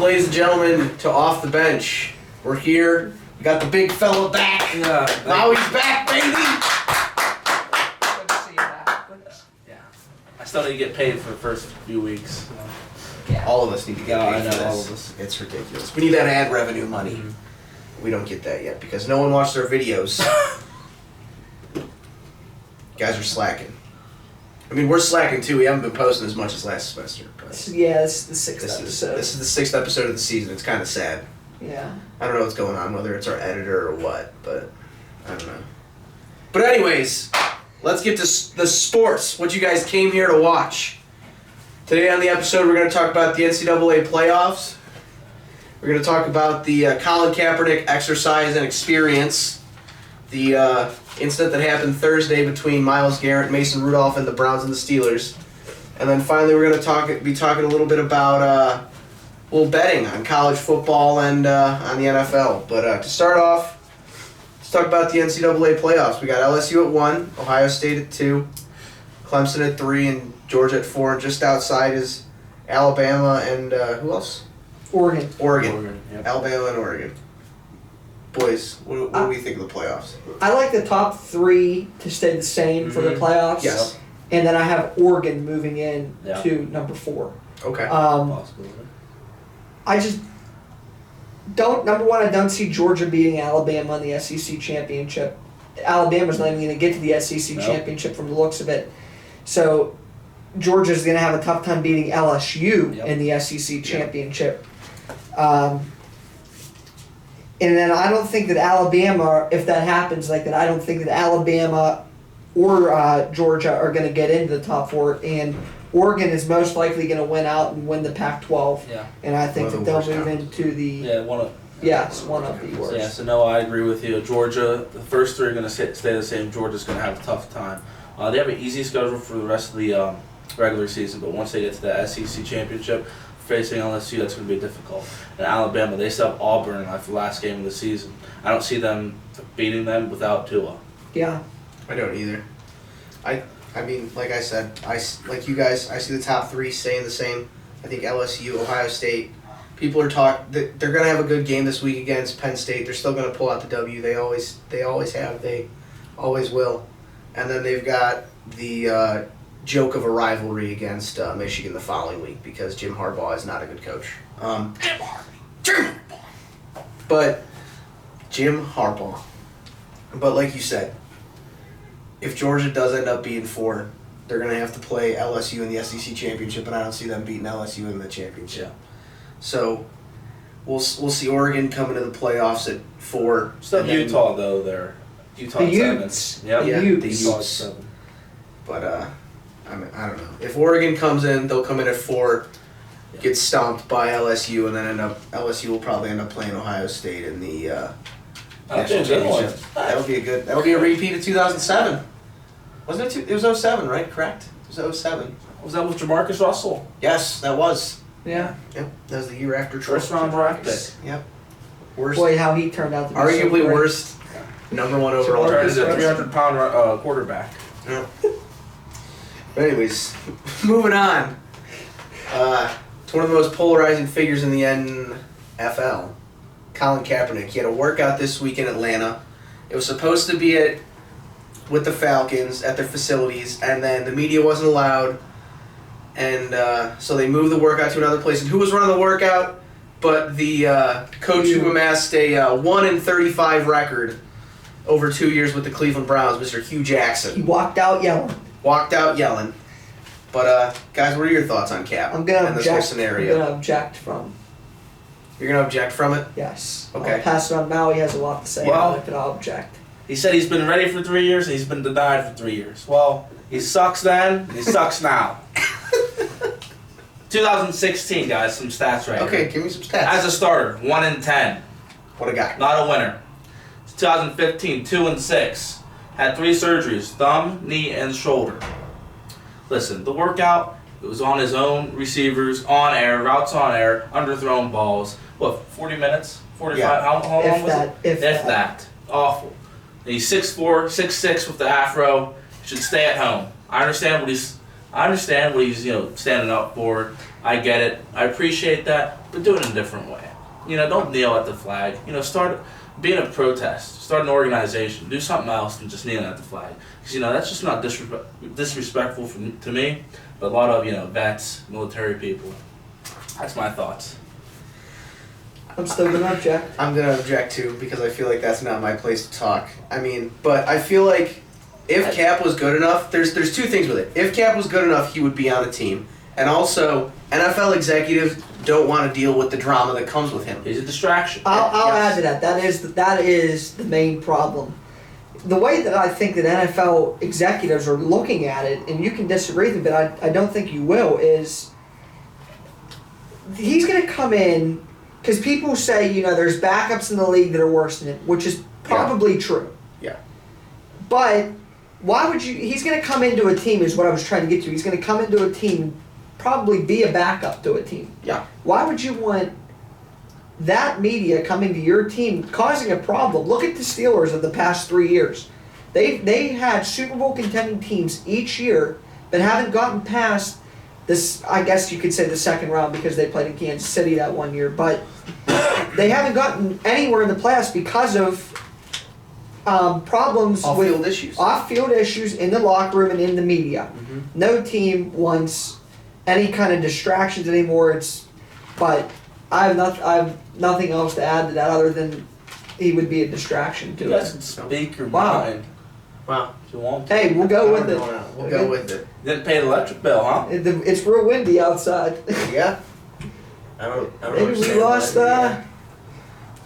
ladies and gentlemen, to Off the Bench. We're here. We got the big fella back. Yeah. Maui's back, baby. Good to see you back. Yeah. I still need to get paid for the first few weeks. So. Yeah. All of us need to get paid I know, for this. all of us. It's ridiculous. We need that ad revenue money. We don't get that yet because no one watched our videos. Guys are slacking. I mean, we're slacking too. We haven't been posting as much as last semester. But Yeah, this is the sixth episode. This is the 6th episode of the season. It's kind of sad. Yeah. I don't know what's going on, whether it's our editor or what, but I don't know. But anyways, let's get to the sports, what you guys came here to watch. Today on the episode, we're going to talk about the NCAA playoffs. We're going to talk about the Colin Kaepernick exercise and experience, the incident that happened Thursday between Myles Garrett, Mason Rudolph, and the Browns and the Steelers. And then finally, we're going to be talking a little bit about betting on college football and on the NFL. But to start off, let's talk about the NCAA playoffs. We got LSU at 1, Ohio State at 2, Clemson at 3, and Georgia at 4. And just outside is Alabama and who else? Oregon. Yep. Alabama and Oregon. Boys, what do we think of the playoffs? I like the top 3 to stay the same for the playoffs. Yes. And then I have Oregon moving in Yeah. to number 4. Okay. Possibly. I just don't. Number 1, I don't see Georgia beating Alabama in the SEC championship. Alabama's not even going to get to the SEC championship from the looks of it. So Georgia's going to have a tough time beating LSU in the SEC championship. And then I don't think that Alabama, if that happens like that, I don't think that Alabama or Georgia are going to get into the top 4. And Oregon is most likely going to win out and win the Pac-12. Yeah. And I think that they'll move into the... Yeah, one of the worst. Yeah, so no, I agree with you. Georgia, the first 3 are going to stay the same. Georgia's going to have a tough time. They have an easy schedule for the rest of the regular season, but once they get to the SEC championship, facing LSU, that's going to be difficult. And Alabama, they still have Auburn like the last game of the season. I don't see them beating them without Tua. Yeah. I don't either. I mean, like I said, like you guys, I see the top 3 staying the same. I think LSU, Ohio State. People are they're going to have a good game this week against Penn State. They're still going to pull out the W. They always have. They always will. And then they've got the joke of a rivalry against Michigan the following week because Jim Harbaugh is not a good coach. Jim Harbaugh. But like you said, if Georgia does end up being 4, they're going to have to play LSU in the SEC championship, and I don't see them beating LSU in the championship. Yeah. So we'll see Oregon coming to the playoffs at 4. Still Utah, though, there. Utah at 7. Yep. Yeah, Utes. the Utah at Utes. 7. But I mean, I don't know. If Oregon comes in, they'll come in at 4, get stomped by LSU, and then LSU will probably end up playing Ohio State in the national championship. That'll be a repeat of 2007. Wasn't it? It was 07, right? Correct. It was 07. Was that with Jamarcus Russell? Yes, that was. Yeah. Yep. That was the year after First round draft pick. Yep. Worst. Boy, how he turned out to be Arguably so great. worst. Number 1 overall. Turned into a Jamarcus 300-pound quarterback. Yeah. But anyways, moving on. To one of the most polarizing figures in the NFL, Colin Kaepernick. He had a workout this week in Atlanta. It was supposed to be with the Falcons at their facilities, and then the media wasn't allowed, and so they moved the workout to another place. And who was running the workout? But the coach who amassed a 1-35 record over 2 years with the Cleveland Browns, Mr. Hugh Jackson. He walked out yelling. But guys, what are your thoughts on Cap I'm gonna and this whole object. scenario? I'm gonna object from. You're gonna object from it? Yes. Okay. I'll pass it on. Maui has a lot to say about it, but I'll object. He said he's been ready for 3 years and he's been denied for 3 years. Well, he sucks then, and he sucks now. 2016, guys, some stats right Okay, here. give me some stats. As a starter, 1-10. What a guy. Not a winner. 2015, 2-6. Had 3 surgeries, thumb, knee, and shoulder. Listen, the workout, it was on his own receivers, on air, routes on air, underthrown balls. What, 40 minutes? 45? Yeah. How long was that, it? If that. Awful. And he's 6'4", 6'6" with the afro. Should stay at home. I understand what he's standing up for. I get it. I appreciate that. but do it in a different way. You know, don't kneel at the flag. You know, start being a protest. Start an organization. Do something else than just kneeling at the flag. Because, you know, that's just not disrespectful to me, but a lot of, you know, vets, military people. That's my thoughts. I'm still going to object. I'm going to object too because I feel like that's not my place to talk. I mean, but I feel like if Cap was good enough, there's two things with it. If Cap was good enough, he would be on a team. And also, NFL executives don't want to deal with the drama that comes with him. He's a distraction. I'll add to that. That is the main problem. The way that I think that NFL executives are looking at it, and you can disagree with me, but I don't think you will, is he's going to come in, because people say, you know, there's backups in the league that are worse than him, which is probably true. Yeah. But why would you, he's going to come into a team is what I was trying to get to. He's going to come into a team, probably be a backup to a team. Yeah. Why would you want that media coming to your team causing a problem? Look at the Steelers of the past 3 years. They had Super Bowl contending teams each year, but haven't gotten past this, I guess you could say the second round because they played in Kansas City that one year, but they haven't gotten anywhere in the playoffs because of problems Off-field issues. Off-field issues in the locker room and in the media. Mm-hmm. No team wants any kind of distractions anymore. But I have nothing else to add to that other than he would be a distraction to You guys it. can speak your Wow. mind Wow. if you want to. Hey, we'll go with it. We'll go with it. Didn't pay the electric bill, huh? It's real windy outside. Yeah. I don't Maybe we understand lost. why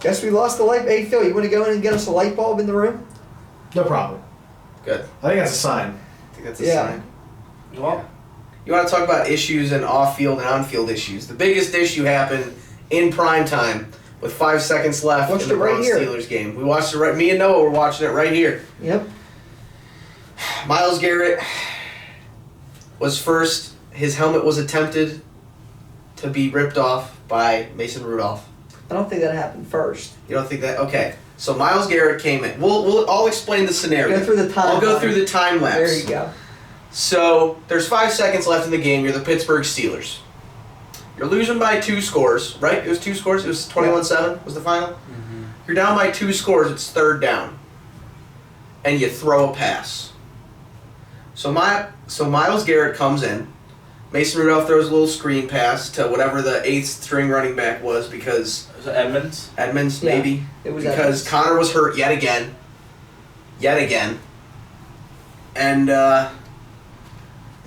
Guess we lost the light. Hey Phil, you want to go in and get us a light bulb in the room? No problem. Good. I think that's a sign. I think that's a Yeah. sign. Well, You want to talk about issues and off-field and on-field issues. The biggest issue happened in prime time with 5 seconds left Watched in the it right Browns here. Steelers game. We watched it right. Me and Noah were watching it right here. Yep. Myles Garrett was first. His helmet was attempted to be ripped off by Mason Rudolph. I don't think that happened first. You don't think that? Okay. So Myles Garrett came in. I'll explain the scenario. Go through the time. I'll go through the time lapse. There you go. So there's 5 seconds left in the game. You're the Pittsburgh Steelers. You're losing by 2 scores, right? It was 2 scores. It was 21-7 was the final. mm-hmm. You're down by 2 scores. It's third down, and you throw a pass. So Myles Garrett comes in. Mason Rudolph throws a little screen pass to whatever the 8th string running back was because Was it Edmonds? Edmonds Yeah, maybe it was because Edmonds. Connor was hurt yet again, and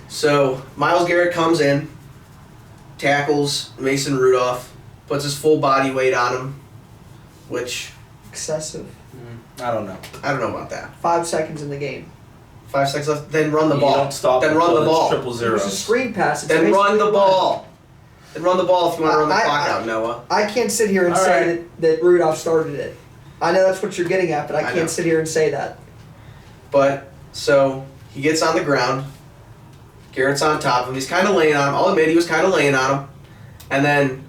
so Myles Garrett comes in, tackles Mason Rudolph, puts his full body weight on him, which Excessive. I don't know. I don't know about that. 5 seconds in the game. 5 seconds left. Then run the You ball. don't stop Then run until the it's ball. triple It zeros. was a screen pass. It's Then run the basically ball. Then run the ball if you want to run the I- clock I- out, Noah. I can't sit here and All say right. that Rudolph started it. I know that's what you're getting at, but I I know. can't sit here and say that. But, so, he gets on the ground. Garrett's on top of him. He's kind of laying on him. I'll admit he was kind of laying on him. And then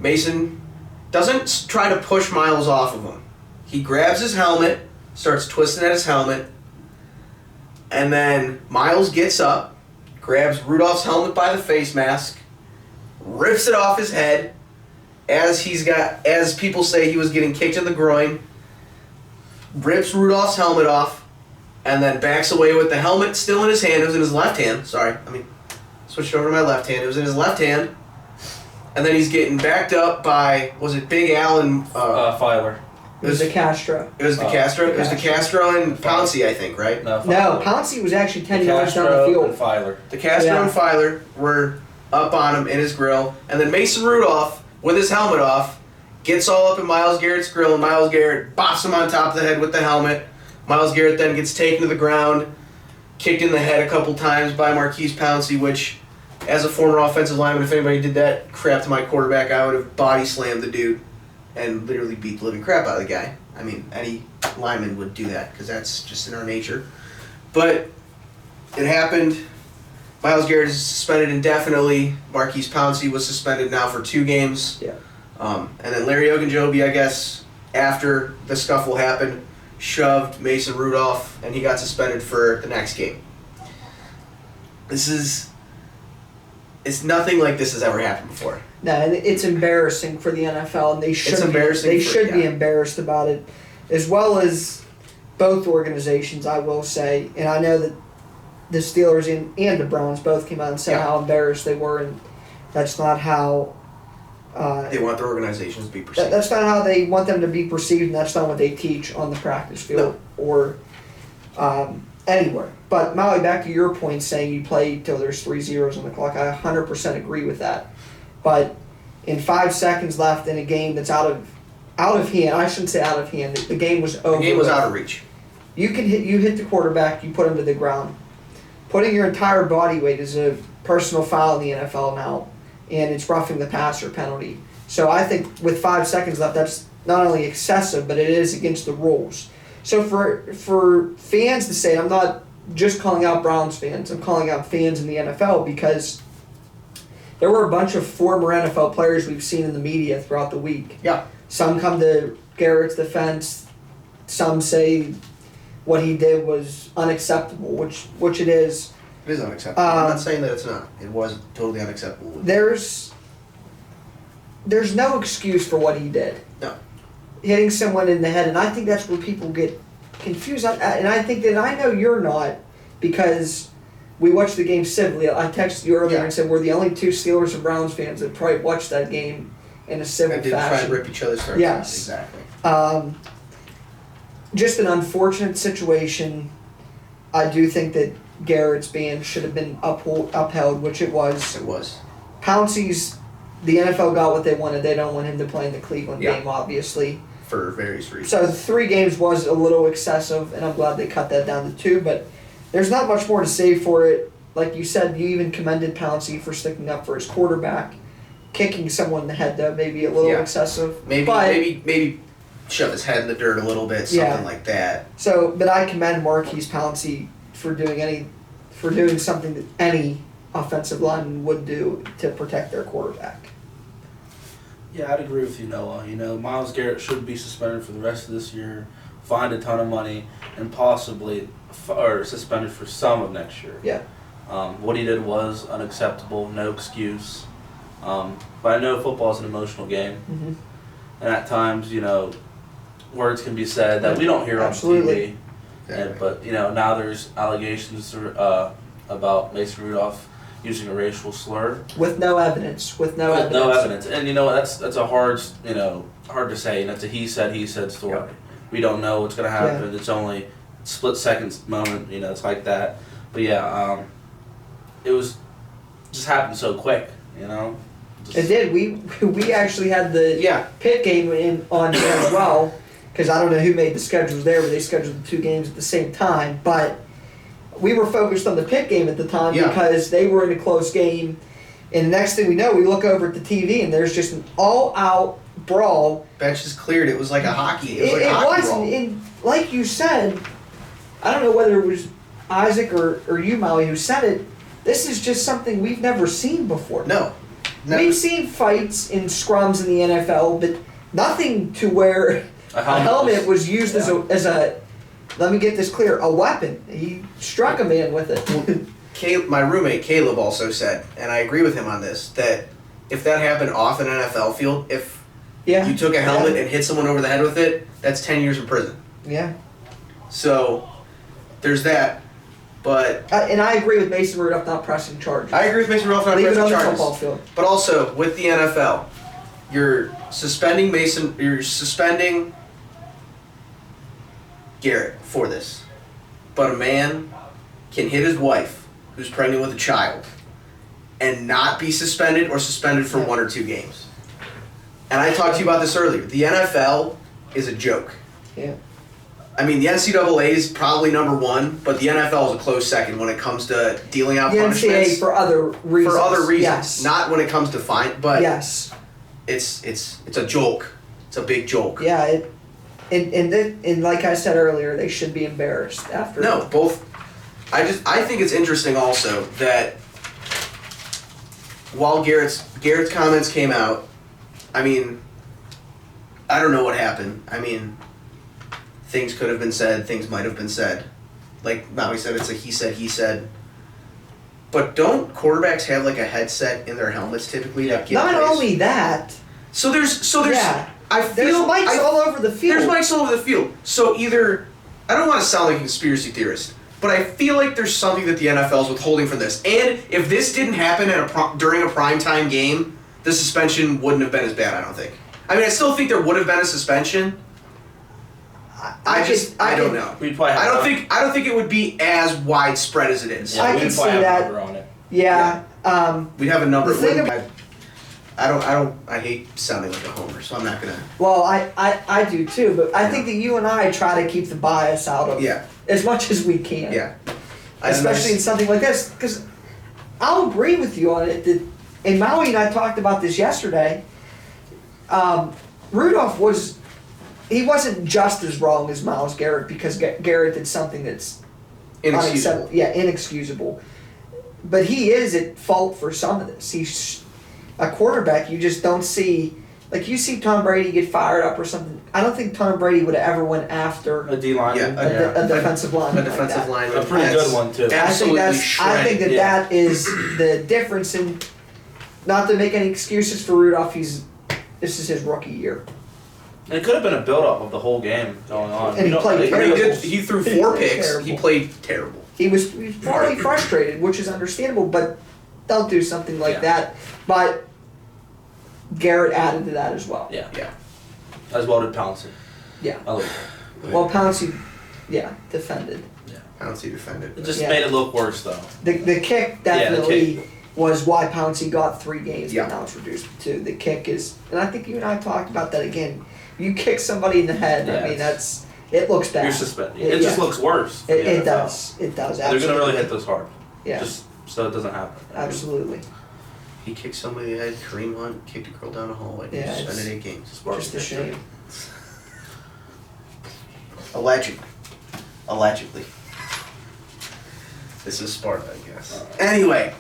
Mason doesn't try to push Myles off of him. He grabs his helmet, starts twisting at his helmet, and then Myles gets up, grabs Rudolph's helmet by the face mask, rips it off his head, as people say he was getting kicked in the groin, rips Rudolph's helmet off, and then backs away with the helmet still in his hand. It was in his left hand. Sorry, switched over to my left hand. It was in his left hand. And then he's getting backed up by, was it Big Al and... Filer. It was DeCastro. It was DeCastro. It was DeCastro. DeCastro and Pouncey, I think, right? No, No, Pouncey was actually 10 yards down the Castro field. and Filer. DeCastro Yeah. and Filer were up on him in his grill. And then Mason Rudolph, with his helmet off, gets all up in Myles Garrett's grill, and Myles Garrett bops him on top of the head with the helmet. Myles Garrett then gets taken to the ground, kicked in the head a couple times by Marquise Pouncey, which, as a former offensive lineman, if anybody did that crap to my quarterback, I would have body slammed the dude and literally beat the living crap out of the guy. I mean, any lineman would do that because that's just in our nature. But it happened. Myles Garrett is suspended indefinitely. Marquise Pouncey was suspended now for 2 games. Yeah. And then Larry Ogunjobi, I guess, after the scuffle happened, shoved Mason Rudolph, and he got suspended for the next game. This is it's nothing like this has ever happened before. No, and it's embarrassing for the NFL, and they should. It's embarrassing. They should be embarrassed about it, as well as both organizations. I will say, and I know that the Steelers and the Browns both came out and said how embarrassed they were, and that's not how. They want their organizations to be perceived. That's not how they want them to be perceived, and that's not what they teach on the practice field or anywhere. But Maui, back to your point saying you play till there's 3 zeros on the clock, I 100% agree with that. But in 5 seconds left in a game that's out of hand, I shouldn't say out of hand, the game was over. The game was out of reach. You hit the quarterback, you put him to the ground. Putting your entire body weight is a personal foul in the NFL now, and it's roughing the passer penalty. So I think with 5 seconds left, that's not only excessive, but it is against the rules. So for fans to say, I'm not just calling out Browns fans, I'm calling out fans in the NFL, because there were a bunch of former NFL players we've seen in the media throughout the week. Yeah. Some come to Garrett's defense, some say what he did was unacceptable, which it is. It is unacceptable. I'm not saying that it's not. It was totally unacceptable. There's no excuse for what he did. No. Hitting someone in the head, and I think that's where people get confused. And I think that I know you're not, because we watched the game civilly. I texted you earlier and said we're the only 2 Steelers and Browns fans that probably watched that game in a civil fashion. Try and rip each other's throats. Yes. Exactly. Just an unfortunate situation. I do think that Garrett's ban should have been upheld, which it was. It was. Pouncey's, the NFL got what they wanted. They don't want him to play in the Cleveland game, obviously. For various reasons. So 3 games was a little excessive, and I'm glad they cut that down to 2, but there's not much more to say for it. Like you said, you even commended Pouncey for sticking up for his quarterback. Kicking someone in the head, though, maybe a little excessive. Maybe shove his head in the dirt a little bit, something like that. So, but I commend Marquise Pouncey for doing something that any offensive lineman would do to protect their quarterback. Yeah, I'd agree with you, Noah. Myles Garrett should be suspended for the rest of this year, fined a ton of money, and possibly or suspended for some of next year. Yeah. What he did was unacceptable, no excuse. But I know football is an emotional game, and at times, words can be said that we don't hear on TV. But now there's allegations about Mason Rudolph using a racial slur with no evidence. And that's a hard to say. And it's a he said story. Yeah. We don't know what's gonna happen. Yeah. It's only split seconds moment. It's like that. But it was just happened so quick. It did. We actually had the Pitt game on here as well, because I don't know who made the schedules there, but they scheduled the 2 games at the same time. But we were focused on the Pitt game at the time because they were in a close game. And the next thing we know, we look over at the TV and there's just an all-out brawl. Benches cleared. It was like a hockey. It was and like you said, I don't know whether it was Isaac or you, Molly, who said it. This is just something we've never seen before. No. Never. We've seen fights in scrums in the NFL, but nothing to where a helmet was used as a. Let me get this clear. A weapon. He struck a man with it. My roommate Caleb also said, and I agree with him on this, that if that happened off an NFL field, if you took a helmet and hit someone over the head with it, that's 10 years in prison. Yeah. So there's that. But and I agree with Mason Rudolph not pressing charges. I agree with Mason Rudolph not pressing charges. Football field. But also with the NFL, you're suspending Garrett for this. But a man can hit his wife who's pregnant with a child and not be suspended or suspended for 1 or 2 games. And I talked to you about this earlier. The NFL is a joke. Yeah. I mean, the NCAA is probably number 1, but the NFL is a close second when it comes to dealing out punishments. The NCAA for other reasons. For other reasons. Yes. Not when it comes to fine, but yes. It's a joke. It's a big joke. Yeah, and like I said earlier, they should be embarrassed after. No, both. I think it's interesting also that while Garrett's comments came out, I mean, I don't know what happened. I mean, things could have been said, things might have been said. Like Maui said, it's a he said. But don't quarterbacks have like a headset in their helmets typically that get Not plays? only that, So there's yeah, I there's feel mics all over the field. There's mics all over the field. So either I don't want to sound like a conspiracy theorist, but I feel like there's something that the NFL is withholding from this. And if this didn't happen during a primetime game, the suspension wouldn't have been as bad, I don't think. I mean, I still think there would have been a suspension. I don't know. We'd probably have I don't think it would be as widespread as it is. I we'd can probably see have a that. number on it. Yeah. We'd have a number. The thing I hate sounding like a homer, so I'm not gonna. Well, I do too, but I think that you and I try to keep the bias out of Yeah. as much as we can. Yeah. Especially in something like this, because I'll agree with you on it. That, and Maui and I talked about this yesterday. Rudolph wasn't just as wrong as Myles Garrett because Garrett did something that's Inexcusable. unacceptable. Yeah, inexcusable. But he is at fault for some of this. He's a quarterback. You just don't see, like you see Tom Brady get fired up or something. I don't think Tom Brady would have ever went after A D lineman. a defensive lineman. A defensive like that. lineman. A pretty good one too. Absolutely I think shredded. that is the difference in. Not to make any excuses for Rudolph. This is his rookie year. And it could have been a build-up of the whole game going on. And he played terrible. He threw He 4 played picks. terrible. He played terrible. He was probably frustrated, which is understandable, but don't do something like Yeah. that. But Garrett added to that as well. Yeah. Yeah. As well did Pouncey. Yeah. I like Well, Pouncey, defended. I don't see defended. it. but- It just Yeah. made it look worse though. The kick definitely was why Pouncey got 3 games, Yeah. but now it's reduced to 2. The kick is, and I think you and I talked about that again. You kick somebody in the head, Yeah, I mean, it looks bad. You're suspended. It- It just yeah. looks worse. for the It NFL. does. It does. They're Absolutely. gonna really hit this hard. Yeah. Just so it doesn't happen. Absolutely. He kicked somebody in the head. Kareem Hunt kicked a girl down the hallway. Yeah, He suspended it's 8 games. Just a shame. Allegedly. This is Sparta, I guess. Anyway,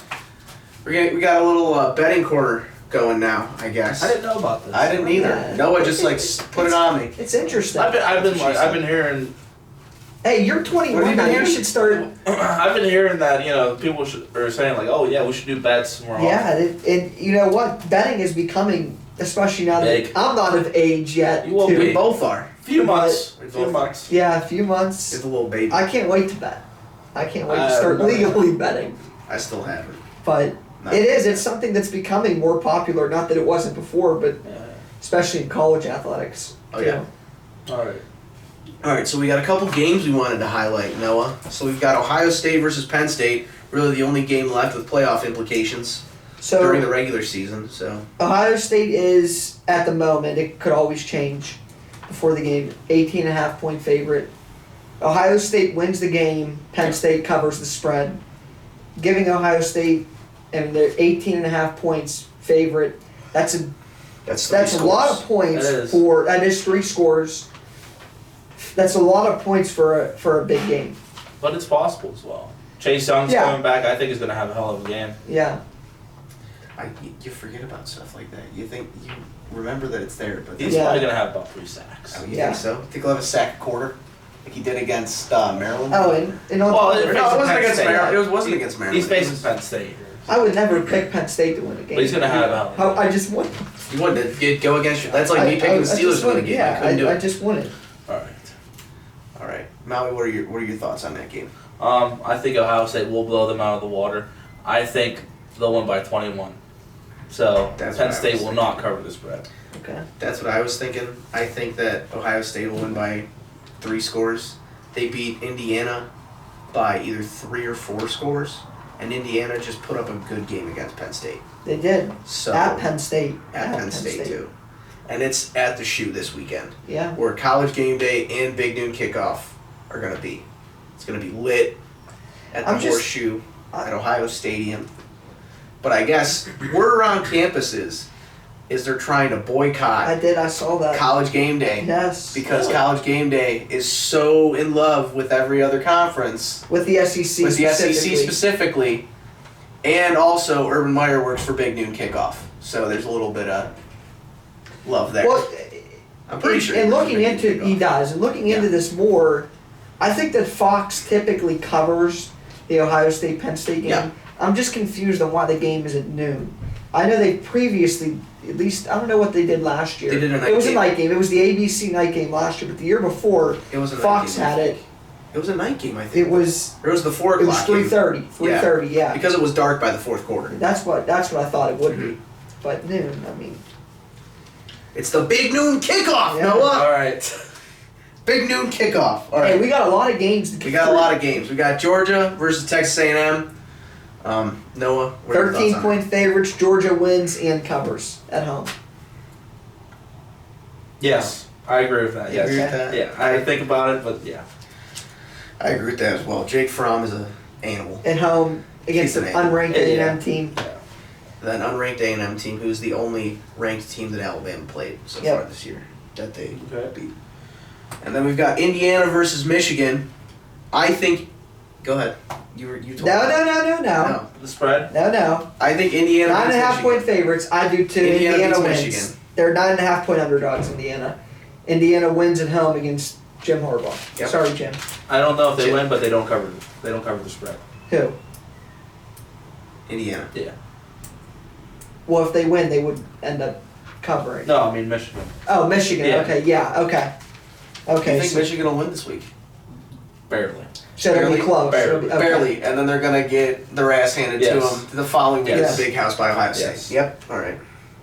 we got a little betting corner going now, I guess. I didn't know about this. I didn't either. Yeah. Noah just put it on me. It's interesting. I've been hearing Hey, you're What 21 have you now. been You hearing? should start. I've been hearing that people are saying like, oh yeah, we should do bets more often. Yeah, and you know what? Betting is becoming, especially now that Big. I'm not of age yet. You will to- be. We both are. Few But- months. We Few both- months. Yeah, a few months. It's a little baby. I can't wait to bet. I can't wait to start legally betting. I still haven't. But Not it is. yet. It's something that's becoming more popular. Not that it wasn't before, but Yeah. especially in college athletics. Oh, too. yeah. All right. All right, so we got a couple games we wanted to highlight, Noah. So we've got Ohio State versus Penn State. Really, the only game left with playoff implications So during the regular season. So Ohio State is, at the moment, it could always change before the game, 18.5-point favorite. Ohio State wins the game, Penn State covers the spread. Giving Ohio State, and they're 18.5 points favorite, that's a lot of points That is. for, that is 3 scores. That's a lot of points for a big game. But it's possible as well. Chase Young's Yeah. coming back. I think he's gonna have a hell of a game. Yeah. you forget about stuff like that. You remember that it's there, but He's Yeah. probably gonna have about 3 sacks. Oh, you Yeah. think so? Think he'll have a sack a quarter, like he did against Maryland. Oh, and on Well, top of it it, no, it wasn't Penn against State. Maryland. It wasn't against Maryland. He's facing Penn State. I would never pick Penn State to win a game. But he's gonna have a hell of a I just want. You wouldn't. You'd go against. That's like me picking the Steelers to win a game. I couldn't do I it. just won it. All right. All right, Maui. What are your thoughts on that game? I think Ohio State will blow them out of the water. I think they'll win by 21. So That's what Penn I State was will thinking. not cover the spread. Okay. That's what I was thinking. I think that Ohio State will win by 3 scores. They beat Indiana by either 3 or 4 scores, and Indiana just put up a good game against Penn State. They did. So At Penn State. at Penn State too, and it's at the Shoe this weekend, Yeah. where College Game Day and Big Noon Kickoff are gonna be. It's gonna be lit at the I'm just- Horseshoe at Ohio Stadium. But I guess word around campuses is they're trying to boycott I saw that. College Game Day. Yes. Because College Game Day is so in love with every other conference, With the SEC with the SEC specifically. specifically, and also Urban Meyer works for Big Noon Kickoff, so there's a little bit of love there. Well, I'm pretty sure. he and works for looking Big Noon into, he Kickoff. does, and looking into this more, I think that Fox typically covers the Ohio State Penn State game. Yeah. I'm just confused on why the game is at noon. I know they previously, at least, I don't know what they did last year. They did a night It was game. a night game. It was the ABC night game last year, but the year before, It was a night Fox game, had it. It was a night game, I think. It was Or it was the 4 it was o'clock game. 3:30. 3:30, yeah. Because it was dark by the fourth quarter. That's what I thought it would be. But noon, I mean. It's the big noon kickoff, Yeah. Noah. All right. Big noon kickoff. All right. Hey, we got a lot of games to get We got a through. lot of games. We got Georgia versus Texas A&M. Noah, what are your thoughts on 13-point favorites. Georgia wins and covers at home. Yes, I agree with that. You Yes. agree with that? Yeah, I think about it, but yeah. I agree with that as well. Jake Fromm is an animal. At home against He's an an unranked Yeah. A&M team. That unranked A&M team, who's the only ranked team that Alabama played so Yep. far this year that they Okay. beat. And then we've got Indiana versus Michigan. I think. Go ahead. You told No. No. The spread? No. I think Indiana. 9.5 beats point Michigan. favorites. I do too. Indiana Indiana beats wins. Michigan. They're 9.5 point underdogs. Indiana. Indiana wins at home against Jim Harbaugh. Yep. Sorry, Jim. I don't know if they Jim. win, but they don't cover. They don't cover the spread. Who? Indiana. Yeah. Well, if they win, they would end up covering. No, I mean Michigan. Oh, Michigan. Yeah. Okay. Yeah. Okay. Do Okay. you think So, Michigan will win this week? Barely. so it'll be close. barely, It'll be- okay. Barely, and then they're gonna get their ass handed to Yes. them the following week Yes. at the big house by Ohio State. Yes. Yep. All right.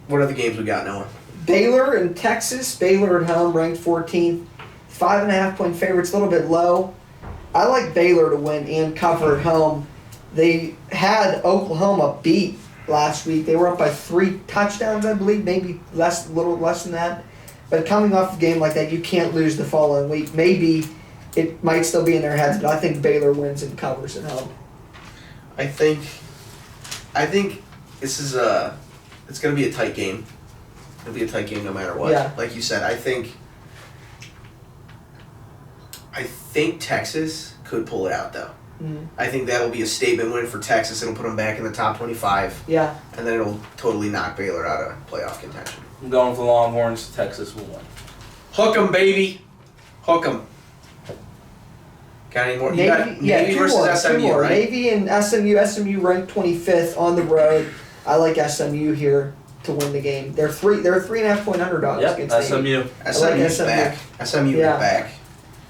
What are the games we got, Noah? Baylor and Texas. Baylor at home, ranked 14th. 5.5 point favorites, a little bit low. I like Baylor to win and cover at home. They had Oklahoma beat last week. They were up by 3 touchdowns, I believe, maybe less, a little less than that. But coming off a game like that, you can't lose the following week. Maybe it might still be in their heads, but I think Baylor wins and covers at home. I think this is it's gonna be a tight game. It'll be a tight game no matter what. Yeah. Like you said, I think Texas could pull it out though. Mm. I think that'll be a statement win for Texas. It'll put them back in the top 25, Yeah. and then it'll totally knock Baylor out of playoff contention. I'm going with the Longhorns. Texas will win. Hook 'em, baby. Hook 'em. Got any more? You got Navy two versus more, SMU, two more. right? Navy and SMU. SMU ranked 25th on the road. I like SMU here to win the game. They're 3.5 point underdogs Yep, against Navy. SMU. SMU's SMU. back. SMU Yeah. is back.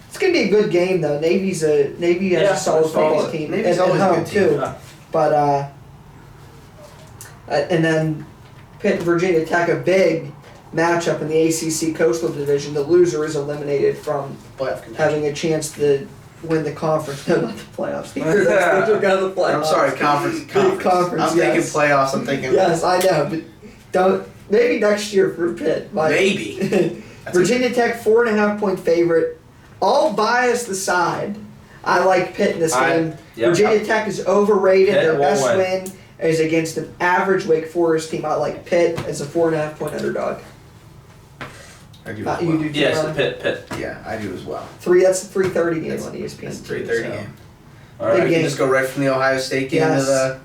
It's gonna be a good game though. Navy has Yeah, a solid that's football always- team Navy's at always a home good team. too. Yeah. But and then Pitt and Virginia Tech, a big matchup in the ACC Coastal Division. The loser is eliminated from Playoff contention. having a chance to win the conference. No, not the playoffs. Either. That's the playoffs. I'm sorry, conference. Big conference, I'm yes. thinking playoffs. I'm thinking Yes, I know, but don't. Maybe next year for Pitt. But maybe. That's Virginia Tech 4.5 point favorite. All biased aside, I like Pitt in this game. Yep. Virginia Tech is overrated. Pitt Their won't best win. win is against an average Wake Forest team. I like Pitt as a 4.5 point underdog. I do You as well. do too, Yes, Ron? Pitt. Yeah, I do as well. That's a 3:30 game That's- on ESPN. That's too, 3:30 so. game. All Big right. We game. can just go right from the Ohio State game Yes. to the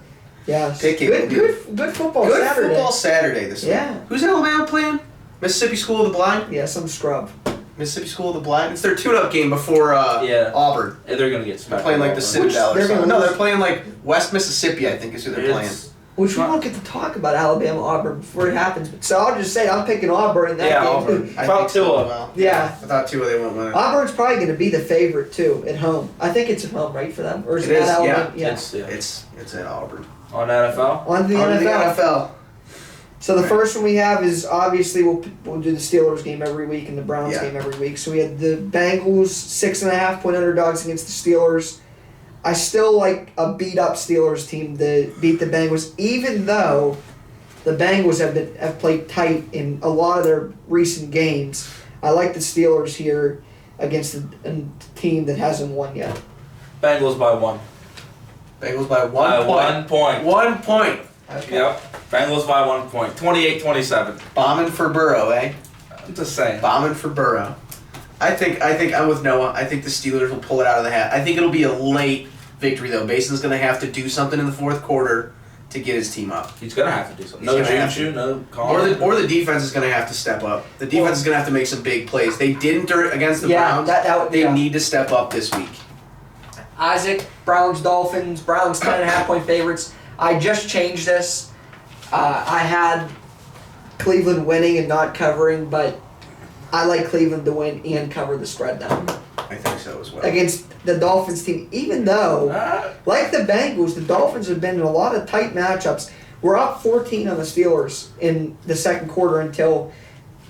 Yes. Pick it. Good football good Saturday. football Saturday this week. Yeah. Who's Alabama playing? Mississippi School of the Blind. Yeah, some scrub. Mississippi School of the Blind. It's their tune-up game before Yeah. Auburn. They're gonna get They're smacked. playing like the Citadel or they're gonna something. No, lose. they're playing like West Mississippi, I think is who they're playing. Which we won't get to talk about Alabama Auburn before it happens. So I'll just say I'm picking Auburn in that Yeah, game. Auburn. I About think so Tua. as well. Yeah. I thought Tua they won't win it. Auburn's probably going to be the favorite too at home. I think it's at home, right, for them, or is It it, is, at Alabama? yeah. It's It's at Auburn. on NFL. On the On to NFL. the NFL. So the Right. first one we have is obviously we'll do the Steelers game every week and the Browns Yeah. game every week. So we had the Bengals 6.5 point underdogs against the Steelers. I still like a beat up Steelers team to beat the Bengals, even though the Bengals have played tight in a lot of their recent games. I like the Steelers here against a team that hasn't won yet. Bengals by 1. Bengals by 1 By point. 1 point. 1 point. Okay. Yep. Bengals by 1 point. 28-27. Bombing for Burrow, eh? I'm just saying. Bombing for Burrow. I think I'm with Noah. I think the Steelers will pull it out of the hat. I think it'll be a late victory though. Mason's going to have to do something in the fourth quarter to get his team up. He's gonna have to do something. He's No gonna have Juju, to. no Colin. Or the defense is going to have to step up. The defense is going to have to make some big plays. They didn't against the Browns. that would They yeah. need to step up this week. Isaac, Browns, Dolphins. Browns 10.5 point favorites. I just changed this. I had Cleveland winning and not covering, but I like Cleveland to win and cover the spread now. I think so as well. Against the Dolphins team, even though, like the Bengals, the Dolphins have been in a lot of tight matchups. We're up 14 on the Steelers in the second quarter until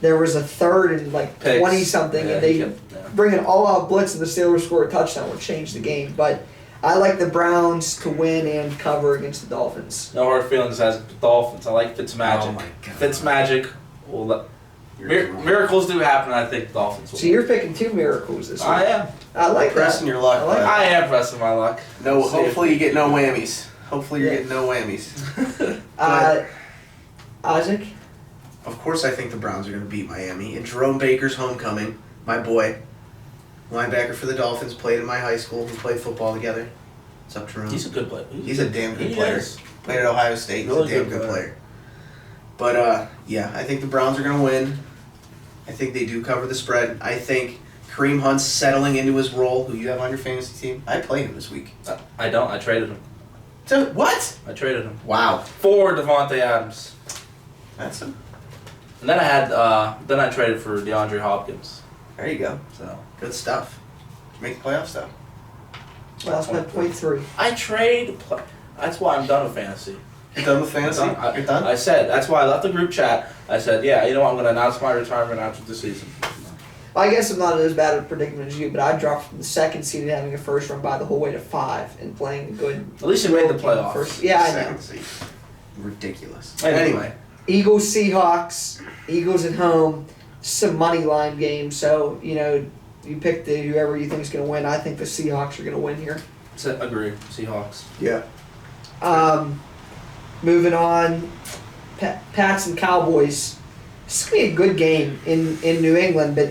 there was a third and like 20-something, and they bring an all-out blitz and the Steelers score a touchdown, which changed the game. But I like the Browns to win and cover against the Dolphins. No hard feelings as the Dolphins. I like Fitzmagic. Oh my God. Fitzmagic. Well, miracles do happen. I think the Dolphins will. So you're picking two miracles this week. I am. I like Pressing that. your luck. I like I am pressing my luck. No, We'll see hopefully if- you get no whammies. Hopefully you're getting no whammies. Isaac? Of course I think the Browns are going to beat Miami. And Jerome Baker's homecoming, my boy, linebacker for the Dolphins, played in my high school. We played football together. What's up, Jerome? He's a good player. He's a damn good He player. is. Played at Ohio State. He's Really a damn good good player. player. But, yeah, I think the Browns are going to win. I think they do cover the spread. I think Kareem Hunt's settling into his role. Who you have on your fantasy team? I played him this week. I don't. I traded him. So, what? I traded him Wow. for Devontae Adams, That's a, and then I had then I traded for DeAndre Hopkins. there you go. So Good stuff. Make the playoff stuff. Well, that's my point 3. I trade. That's why I'm done with fantasy. You're done with fantasy? I, You're done? I said that's why I left the group chat. I said, yeah, you know what? I'm going to announce my retirement after the season. I guess I'm not as bad a predicament as you, but I dropped from the second seed and having a first run by the whole way to 5 and playing a good. At least you made the team playoffs. first. Yeah, I know. Second seed. Ridiculous. Anyway. Eagles, Seahawks. Eagles at home. Some money line game, so you pick whoever you think is going to win. I think the Seahawks are going to win here. Agree. Seahawks. Yeah. Moving on, Pats and Cowboys. This is going to be a good game in New England, but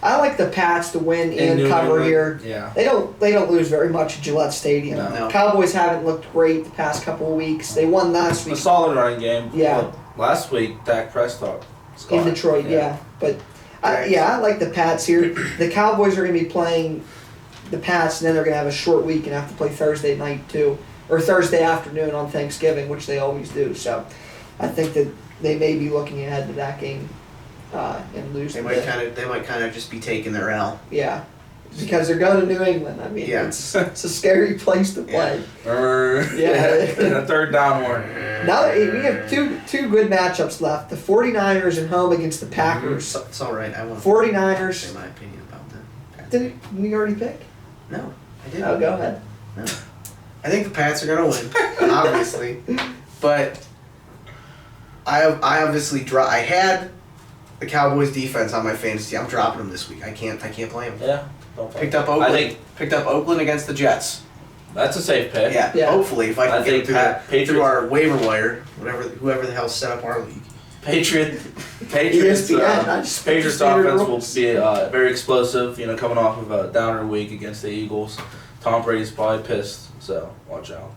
I like the Pats to win In and New cover England, here. Yeah. They don't lose very much at Gillette Stadium. No. Cowboys haven't looked great the past couple of weeks. They won last A week solid running game. Yeah. Look, last week, Dak Prescott. in Detroit. Yeah, but I like the Pats here. The Cowboys are going to be playing the Pats, and then they're going to have a short week and have to play Thursday night too, or Thursday afternoon on Thanksgiving, which they always do. So I think that they may be looking ahead to that game and lose. They might kind of just be taking their L. Yeah, because they're going to New England. I mean, Yeah. it's a scary place to play. A third down one. Now we have two good matchups left. The 49ers at home against the Packers. It's all right. I want to 49ers. say my opinion about that. Didn't we already pick? No, I didn't. Oh, go ahead. No. I think the Pats are going to win, obviously. But I obviously I had the Cowboys defense on my fantasy. I'm dropping them this week. I can't play them. Yeah. Don't Picked up Oakland. I think Picked up Oakland against the Jets. that's a safe pick. Yeah. Yeah. Hopefully, if I I can think get them through Patriots- our waiver wire, whoever the hell set up our league. Patriots. ESPN, I just- Patriots standard offense rules. will be very explosive. Coming off of a downer week against the Eagles. Tom Brady's probably pissed, so watch out.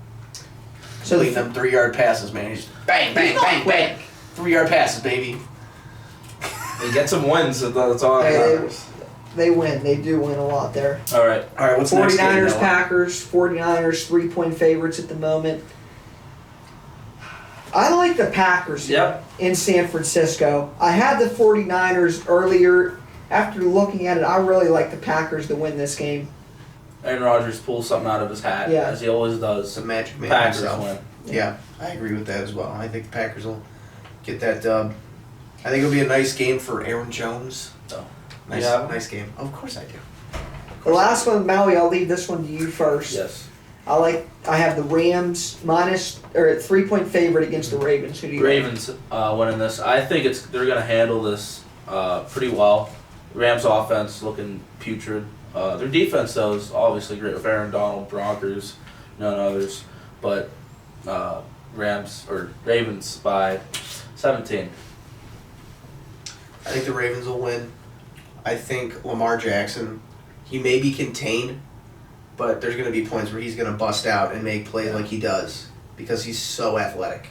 So Leading them 3-yard passes, man. He's just bang, bang, bang, bang. 3-yard passes, baby. They get some wins. That's all that Hey, matters. they win. They do win a lot there. All right. All right, what's the next game, 49ers, Noah? Packers. 49ers 3-point favorites at the moment. I like the Packers Yep. in San Francisco. I had the 49ers earlier. After looking at it, I really like the Packers to win this game. Aaron Rodgers pulls something out of his hat, Yeah. as he always It's does. a magic man Packers himself. win. Yeah, I agree with that as well. I think the Packers will get that dub. I think it'll be a nice game for Aaron Jones. So, Nice, yeah. nice game. Of course I do. The last one, Maui, I'll leave this one to you first. Yes. I have the Rams at 3-point favorite against the Ravens. Who do you Ravens winning this. I think they're going to handle this pretty well. Rams offense looking putrid. Their defense, though, is obviously great with Aaron Donald, Broncos, none others. But Ravens by 17. I think the Ravens will win. I think Lamar Jackson, he may be contained, but there's going to be points where he's going to bust out and make plays like he does because he's so athletic.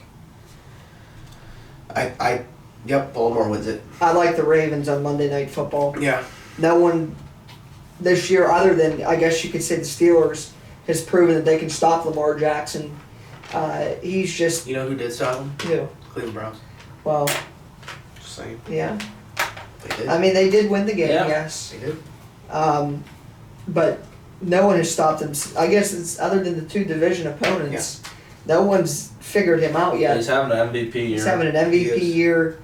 Yep, Baltimore wins it. I like the Ravens on Monday Night Football. Yeah. No one this year, other than I guess you could say the Steelers, has proven that they can stop Lamar Jackson. He's just You know who did stop him? who? Cleveland Browns. Well, Just saying. yeah. They did. I mean, they did win the game, Yeah. yes. They did. But no one has stopped him. I guess it's other than the two division opponents. No one's figured him out yet. He's having an MVP year. He's having an MVP He is. year.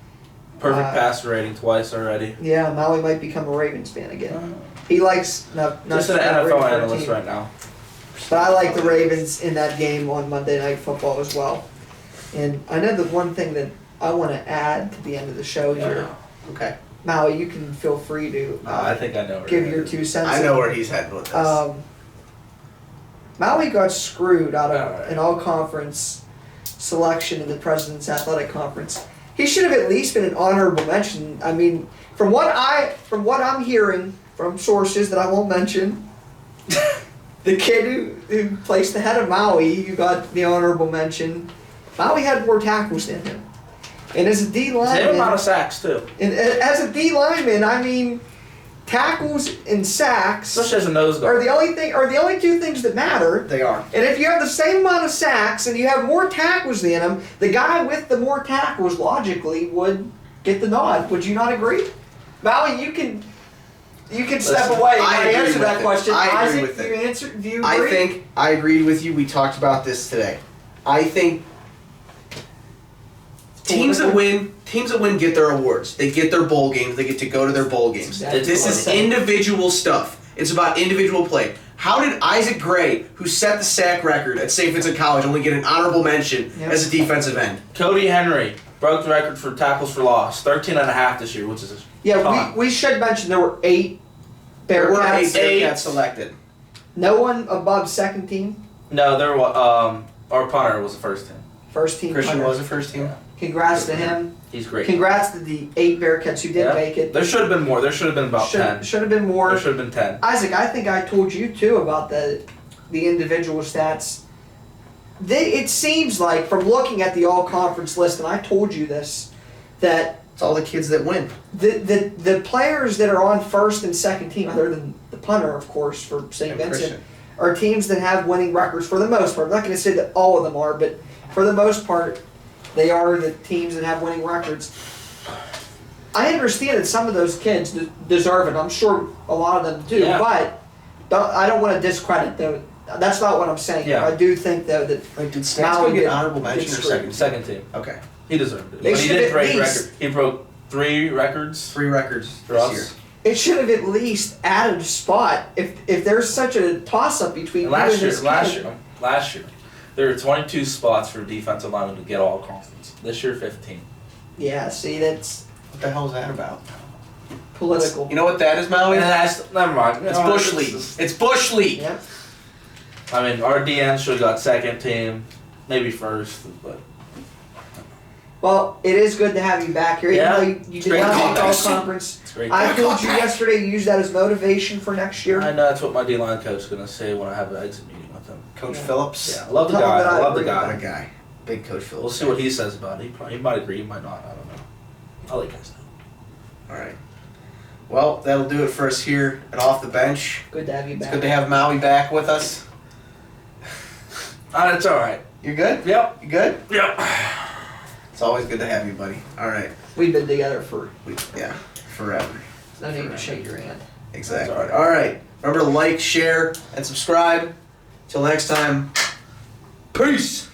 Perfect passer rating twice already. Yeah, Maui might become a Ravens fan again. He likes not Just an not NFL rooting for a analyst team. right now. But I like the Ravens in that game on Monday Night Football as well. And I know the one thing that I want to add to the end of the show here, Okay. Maui, you can feel free to I think I know. where give it your is. 2 cents. I know where he's heading with this. Maui got screwed out of Alright. an all-conference selection in the President's Athletic Conference. He should have at least been an honorable mention. I mean, from what I'm hearing from sources that I won't mention, the kid who placed ahead of Maui, who got the honorable mention, Maui had more tackles than him. And as a D Same amount of lineman, sacks too. as a D lineman, I mean, tackles and sacks Especially as a nose are guard. the only two things that matter. They are. And if you have the same amount of sacks and you have more tackles than him, the guy with the more tackles logically would get the nod. Would you not agree? Maui, you can step Listen, away I and agree answer with that it. question. I agree Isaac, with it. do you agree? I think I agreed with you. We talked about this today. I think teams that win get their awards. They get their bowl games. They get to go to their bowl games. Exactly This what I'm is saying. individual stuff. It's about individual play. How did Isaac Gray, who set the sack record at St. Vincent College, only get an honorable mention Yep. as a defensive end? Cody Henry broke the record for tackles for loss, 13.5 this year, which is a Yeah, ton. we should mention there were 8 There were Bearcats. 8 Bearcats selected. No one above second team, No, there was our punter was the first team. first team. Christian punter. was the first team. Congrats to him. He's great. Congrats to the 8 Bearcats who did Yeah. make it. There should have been more. There should have been about 10. Should have been more. There should have been 10. Isaac, I think I told you too about the individual stats. It seems like from looking at the all-conference list, and I told you this, that It's all the kids that win. the players that are on first and second team, other than the punter, of course, for St. And Vincent, Christian. are teams that have winning records for the most part. I'm not going to say that all of them are, but for the most part, they are the teams that have winning records. I understand that some of those kids deserve it. I'm sure a lot of them do, Yeah. but I don't want to discredit them. That's not what I'm saying. Yeah. I do think, though, that Like, did Maui Stats go get did- honorable did mention or screw. second? Second team. Okay. He deserved it. They But he should did at break least- record. He broke 3 records 3 records for this us. year. it should have at least added a spot. If there's such a toss-up between And you and last this year, kid. last year, there were 22 spots for defensive linemen to get all conference. This year, 15. Yeah, see, that's What the hell is that about? political. You know what that is, Maui? And that's never mind. It's Bush League. It's Bush League. Yeah. I mean, our DN should have got second team, maybe first, but Well, it is good to have you back here. Even Yeah. though you did Great not call, make all guys. conference. it's great. I told you yesterday use that as motivation for next year. I know that's what my D-line coach is gonna say when I have an exit meeting with him. Coach Yeah. Phillips. Yeah, I love the Tell him guy. that I I love the agree with What a guy. guy. Big Coach Phillips. We'll see what he says about it. He might agree, he might not. I don't know. I'll let you guys know. All right. Well, that'll do it for us here at Off the Bench. Good to have you It's back. good to have Maui back with us. It's all right. You good? Yep. You good? Yep. It's always good to have you, buddy. All right. We've been together for Yeah, forever. no need to shake your hand. Exactly. That's All right. Remember to like, share, and subscribe. Till next time. Peace.